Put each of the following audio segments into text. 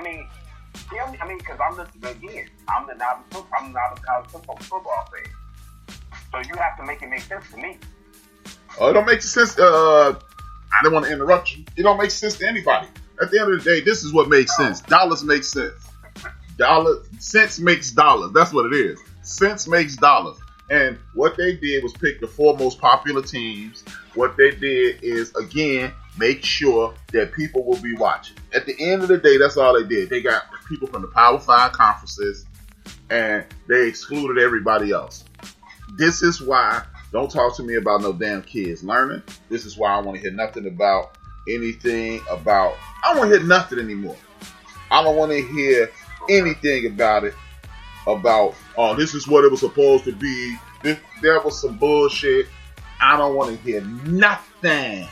Because I'm the novice college football fan. So you have to make it make sense to me. Oh, it don't make sense. I didn't want to interrupt you. It don't make sense to anybody. At the end of the day, this is what makes sense. Dollars make sense. Cents makes dollars. That's what it is. Cents makes dollars. And what they did was pick the 4 most popular teams. What they did is, again, make sure that people will be watching. At the end of the day, that's all they did. They got people from the Power 5 conferences, and they excluded everybody else. This is why, don't talk to me about no damn kids learning. This is why I want to hear nothing about anything about, I don't want to hear nothing anymore. I don't want to hear anything about it, about, oh, this is what it was supposed to be. There was some bullshit. I don't want to hear nothing,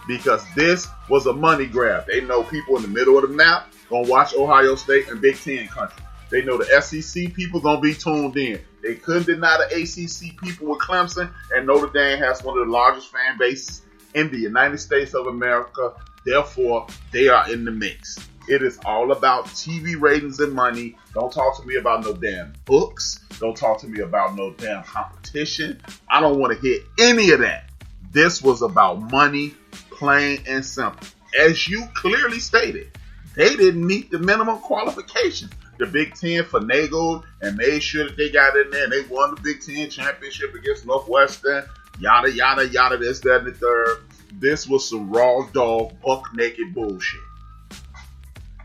because this was a money grab. They know people in the middle of the map gonna watch Ohio State and Big Ten country. They know the SEC people gonna be tuned in. They couldn't deny the ACC people with Clemson, and Notre Dame has one of the largest fan bases in the United States of America. Therefore, they are in the mix. It is all about TV ratings and money. Don't talk to me about no damn books. Don't talk to me about no damn competition. I don't want to hear any of that. This was about money, plain and simple. As you clearly stated, they didn't meet the minimum qualifications. The Big Ten finagled and made sure that they got in there and they won the Big Ten championship against Northwestern. Yada, yada, yada, this, that, and the third. This was some raw dog, buck naked bullshit.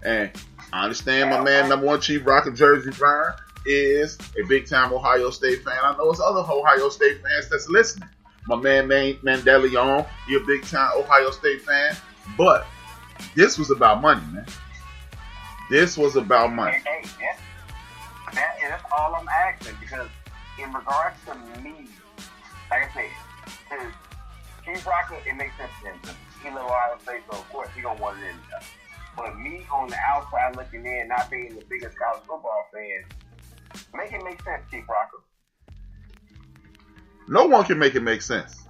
And I understand my man, number 1 Chief Rocker Jersey Vine, is a big-time Ohio State fan. I know there's other Ohio State fans that's listening. My man, Mandelion, you're a big-time Ohio State fan. But this was about money, man. This was about money. Hey, that's all I'm asking, because in regards to me, like I said, Chief Rocker, it makes sense to him. He lives Ohio State, so of course he gonna want it in there. But me on the outside looking in, not being the biggest college football fan, make it make sense, Chief Rocker. No one can make it make sense.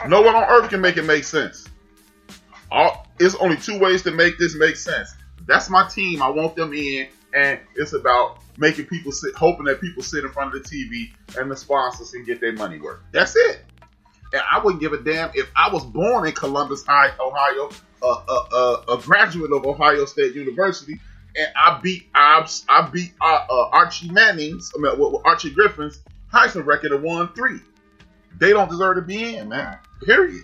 No one on earth can make it make sense. It's only 2 ways to make this make sense. That's my team. I want them in, and it's about making people sit, hoping that people sit in front of the TV and the sponsors can get their money worth. That's it. And I wouldn't give a damn if I was born in Columbus, Ohio, a graduate of Ohio State University, and I beat Archie Archie Griffin's Heisman record of 1-3. They don't deserve to be in, man. Period.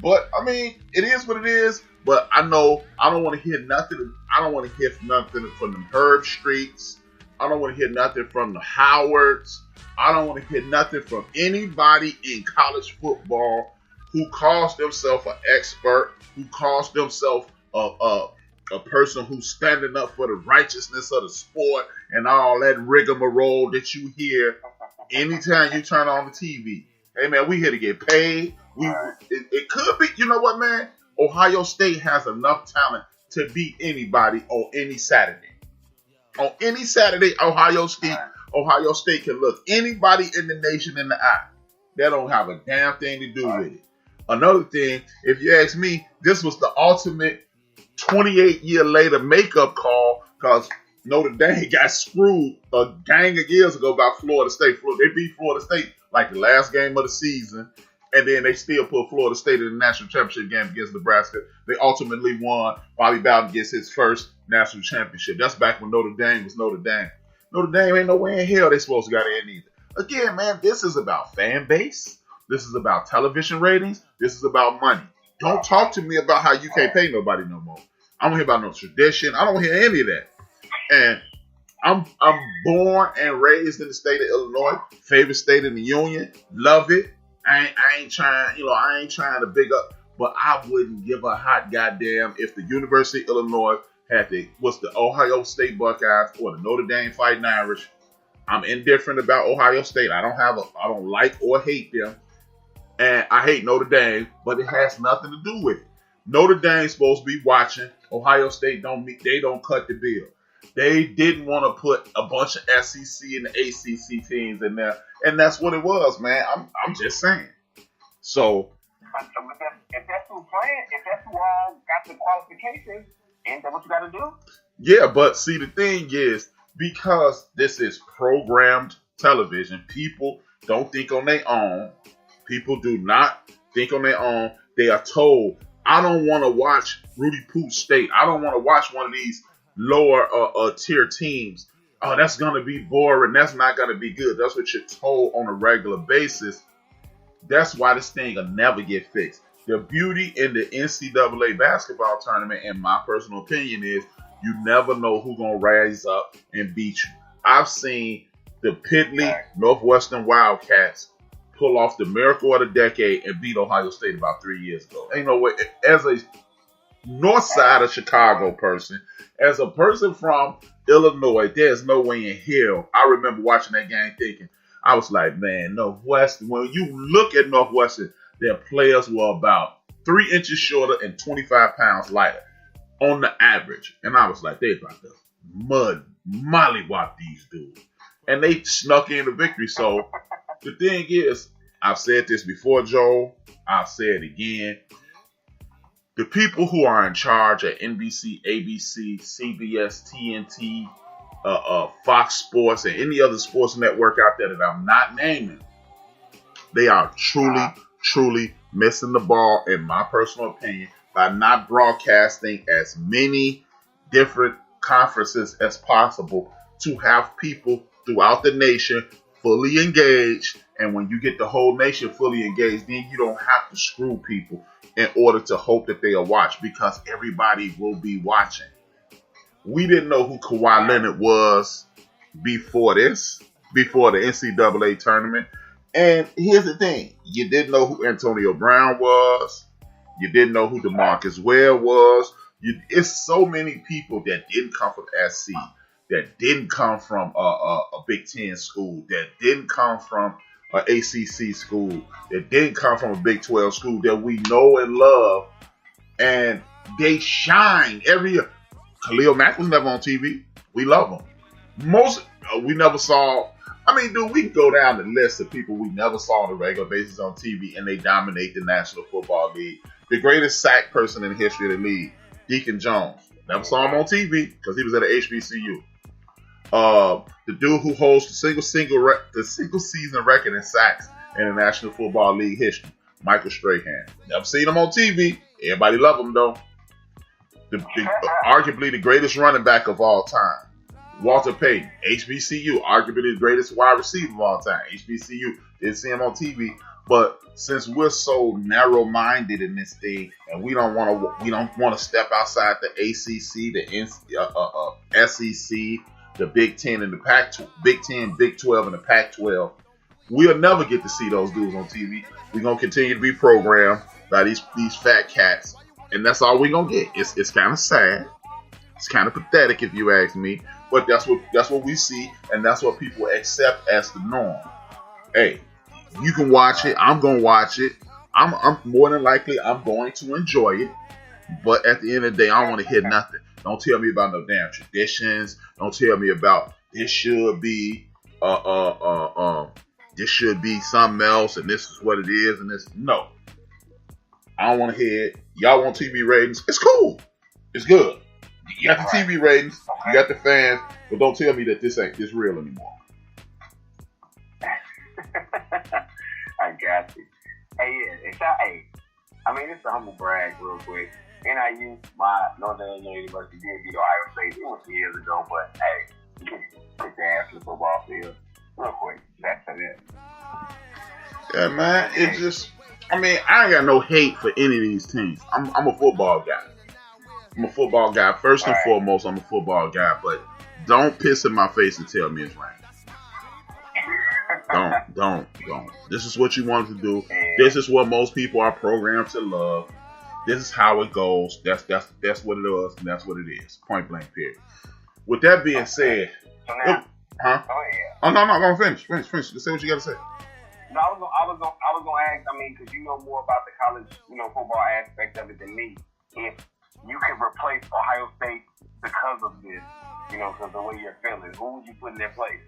But I mean, it is what it is. But I know I don't want to hear nothing. I don't want to hear nothing from the Herb Streets. I don't want to hear nothing from the Howards. I don't want to hear nothing from anybody in college football who calls themselves an expert, who calls themselves a person who's standing up for the righteousness of the sport and all that rigmarole that you hear anytime you turn on the TV. Hey, man, we here to get paid. It could be, you know what, man? Ohio State has enough talent to beat anybody on any Saturday. On any Saturday, Ohio State can look anybody in the nation in the eye. They don't have a damn thing to do with it. Another thing, if you ask me, this was the ultimate 28-year later makeup call, because Notre Dame got screwed a gang of years ago by Florida State. They beat Florida State like the last game of the season, and then they still put Florida State in the national championship game against Nebraska. They ultimately won. Bobby Bowden gets his first national championship. That's back when Notre Dame was Notre Dame. Notre Dame ain't nowhere in hell they supposed to got in either. Again, man, this is about fan base. This is about television ratings. This is about money. Don't talk to me about how you can't pay nobody no more. I don't hear about no tradition. I don't hear any of that. And I'm born and raised in the state of Illinois, favorite state in the union. Love it. I ain't trying to big up, but I wouldn't give a hot goddamn if the University of Illinois had the Ohio State Buckeyes or the Notre Dame Fighting Irish. I'm indifferent about Ohio State. I don't like or hate them. And I hate Notre Dame, but it has nothing to do with it. Notre Dame's supposed to be watching. Ohio State don't cut the bill. They didn't want to put a bunch of SEC and ACC teams in there, and that's what it was, man. I'm just saying. So, if that's who playing, if that's who all got the qualifications, Ain't that what you got to do? Yeah, but see, the thing is, because this is programmed television, people don't think on their own. People do not think on their own. They are told, I don't want to watch Rudy Pooch State. I don't want to watch one of these lower tier teams. Oh, that's going to be boring. That's not going to be good. That's what you're told on a regular basis. That's why this thing will never get fixed. The beauty in the NCAA basketball tournament, in my personal opinion, is you never know who's going to rise up and beat you. I've seen the Piddly Northwestern Wildcats pull off the miracle of the decade and beat Ohio State about 3 years ago. Ain't no way. As a north side of Chicago person, as a person from Illinois, there's no way in hell. I remember watching that game thinking, I was like, man, Northwestern, when you look at Northwestern, their players were about 3 inches shorter and 25 pounds lighter on the average. And I was like, they about to mollywop these dudes. And they snuck in the victory. So the thing is, I've said this before, Joel. I'll say it again. The people who are in charge at NBC, ABC, CBS, TNT, Fox Sports, and any other sports network out there that I'm not naming, they are truly missing the ball, in my personal opinion, by not broadcasting as many different conferences as possible to have people throughout the nation fully engaged. And when you get the whole nation fully engaged, then you don't have to screw people in order to hope that they'll watch, because everybody will be watching. We didn't know who Kawhi Leonard was before the NCAA tournament. And here's the thing. You didn't know who Antonio Brown was. You didn't know who DeMarcus Ware was. It's so many people that didn't come from SC, that didn't come from a Big Ten school, that didn't come from an ACC school, that didn't come from a Big 12 school that we know and love. And they shine every year. Khalil Mack was never on TV. We love him. We never saw. I mean, dude, we can go down the list of people we never saw on a regular basis on TV, and they dominate the National Football League. The greatest sack person in the history of the league, Deacon Jones. Never saw him on TV because he was at an HBCU. The dude who holds the single season record in sacks in the National Football League history, Michael Strahan. Never seen him on TV. Everybody love him though. Arguably the greatest running back of all time, Walter Payton, HBCU, arguably the greatest wide receiver of all time, HBCU. Didn't see him on TV, but since we're so narrow-minded in this thing, and we don't want to step outside the ACC, the SEC, the Big Ten, and the Big 10, Big 12, and the Pac-12, we'll never get to see those dudes on TV. We're gonna continue to be programmed by these fat cats, and that's all we're gonna get. It's kind of sad. It's kind of pathetic if you ask me, but that's what we see, and that's what people accept as the norm. Hey, you can watch it. I'm gonna watch it. I'm more than likely I'm going to enjoy it, but at the end of the day, I don't want to hear nothing. Don't tell me about no damn traditions. Don't tell me about this should be this should be something else, and this is what it is, and this. No, I don't want to hear it. Y'all want TV ratings? It's cool. It's good. You got the TV ratings. You got the fans, but don't tell me that this ain't this real anymore. I got you. I mean, it's a humble brag real quick. NIU, my Northern Illinois University, did beat Ohio State. It was years ago, but hey, get the ass to the football field real quick. That's it. Yeah, man. It just, I mean, I ain't got no hate for any of these teams. I'm a football guy. I'm a football guy. First and foremost, I'm a football guy, but don't piss in my face and tell me it's right. Don't. This is what you wanted to do. This is what most people are programmed to love. This is how it goes. That's what it is, and that's what it is. Point blank, period. With that being said, Oh no, I'm gonna finish. Just say what you gotta say. No, I was gonna ask. I mean, because you know more about the college, football aspect of it than me. If you could replace Ohio State because of this, because of the way you're feeling, who would you put in their place?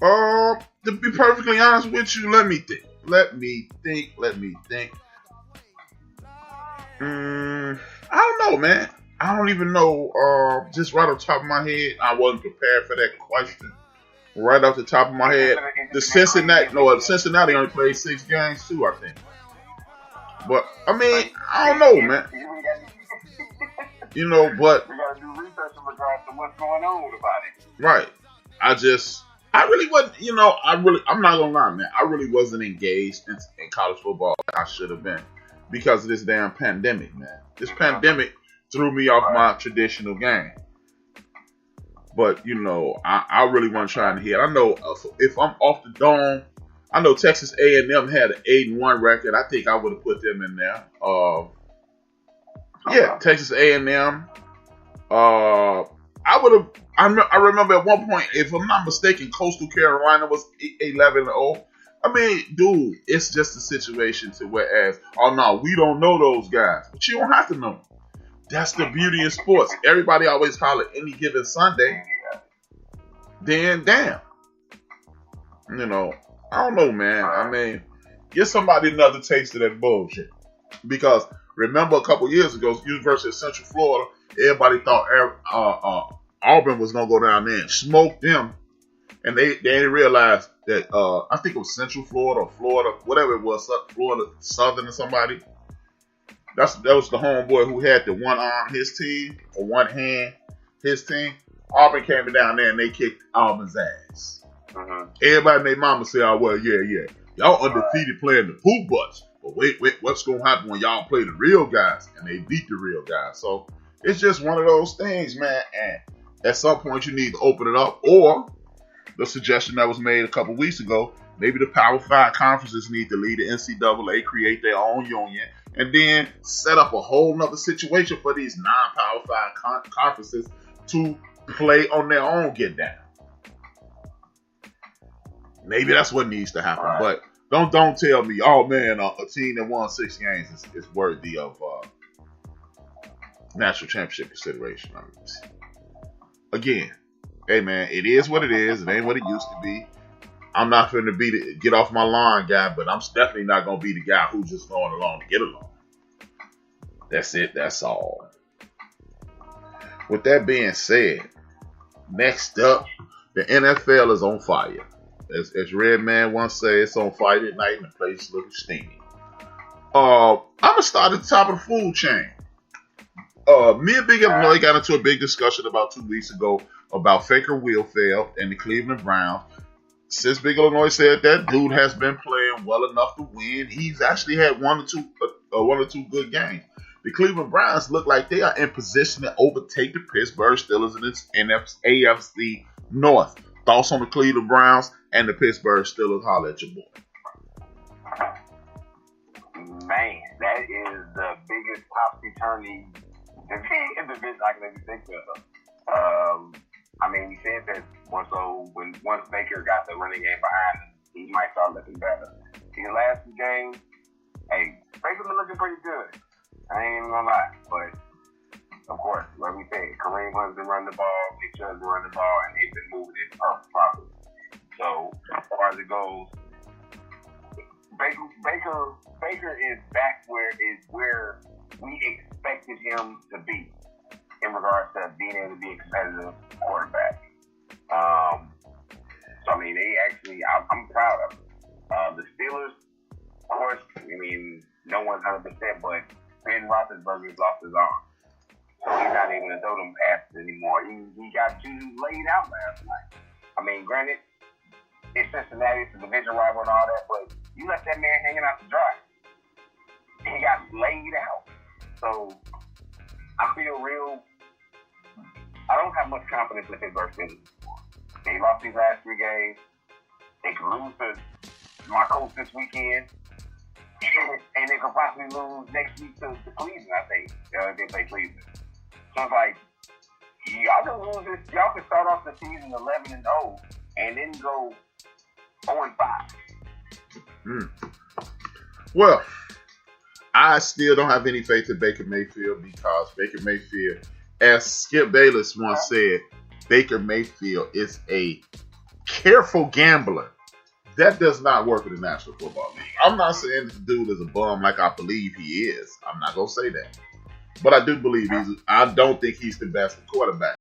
To be perfectly honest with you, let me think. I don't know, man. I I don't even know. Just right off the top of my head, I wasn't prepared for that question. Right off the top of my head, Cincinnati only played 6 games too, I think. But I mean, I don't know, man. You know, but we gotta do research in regards to what's going on about it. Right. I really wasn't. You know, I'm not gonna lie, man. I really wasn't engaged in college football like I should have been because of this damn pandemic, man. This pandemic threw me off my traditional game. But, you know, I really wasn't trying to hit. I know if I'm off the dome, I know Texas A&M had an 8-1 record. I think I would have put them in there. Yeah, Texas A&M. I remember at one point, if I'm not mistaken, Coastal Carolina was 11-0. I mean, dude, it's just a situation to whereas, oh no, we don't know those guys. But you don't have to know them. That's the beauty of sports. Everybody always call it any given Sunday. Then, damn. You know, I don't know, man. I mean, give somebody another taste of that bullshit. Because remember a couple years ago, University of Central Florida, everybody thought Auburn was going to go down there and smoke them. And they didn't realize that, I think it was Central Florida or Florida, whatever it was, Florida Southern or somebody. That was the homeboy who had the one arm his team or one hand his team. Auburn came down there and they kicked Auburn's ass. Everybody and their mama said, "Oh well, yeah, y'all undefeated playing the poop butts, but wait, what's gonna happen when y'all play the real guys?" And they beat the real guys. So it's just one of those things, man. And at some point, you need to open it up, or the suggestion that was made a couple weeks ago, maybe the Power 5 conferences need to lead the NCAA, create their own union. And then set up a whole nother situation for these non-Power 5 conferences to play on their own get down. Maybe that's what needs to happen. Right. But don't tell me, oh man, a team that won 6 games is worthy of national championship consideration. I mean, again, hey man, it is what it is. It ain't what it used to be. I'm not finna be the get off my lawn guy, but I'm definitely not gonna be the guy who's just going along to get along. That's it. That's all. With that being said, next up, the NFL is on fire. As Redman once said, it's on fire at night and the place looking steamy. I'm gonna start at the top of the food chain. Me and Big Illinois got into a big discussion about 2 weeks ago about Faker Wilfeld and the Cleveland Browns. Since Big Illinois said that dude has been playing well enough to win, he's actually had one or two good games. The Cleveland Browns look like they are in position to overtake the Pittsburgh Steelers in its AFC North. Thoughts on the Cleveland Browns and the Pittsburgh Steelers? Holler at your boy. Man, that is the biggest topsy-turvy division I can ever think of. I mean, we said that once Baker got the running game behind him, he might start looking better. These last 2 games, hey, Baker's been looking pretty good. I ain't even gonna lie. But, of course, like we said, Kareem Hunt's been running the ball, Nick Chubb's been running the ball, and they've been moving it properly. So, as far as it goes, Baker is back where we expected him to be in regards to being able to be a competitive quarterback. So, I mean, I'm proud of them. The Steelers, of course, I mean, no one's 100%, but Ben Roethlisberger's lost his arm. So he's not able to throw them passes anymore. He got 2 laid out last night. I mean, granted, it's Cincinnati, it's a division rival and all that, but you left that man hanging out to dry. He got laid out. So I feel I don't have much confidence in Pittsburgh Steelers anymore. They lost these last 3 games. They could lose to my coach this weekend. And they could possibly lose next week to Cleveland, I think. They play Cleveland. So it's like, y'all can lose this. Y'all can start off the season 11-0 and then go 0-5. Well, I still don't have any faith in Baker Mayfield because Baker Mayfield, as Skip Bayless once said, Baker Mayfield is a careful gambler. That does not work in the National Football League. I'm not saying this dude is a bum like I believe he is. I'm not going to say that. But I do believe I don't think he's the best quarterback.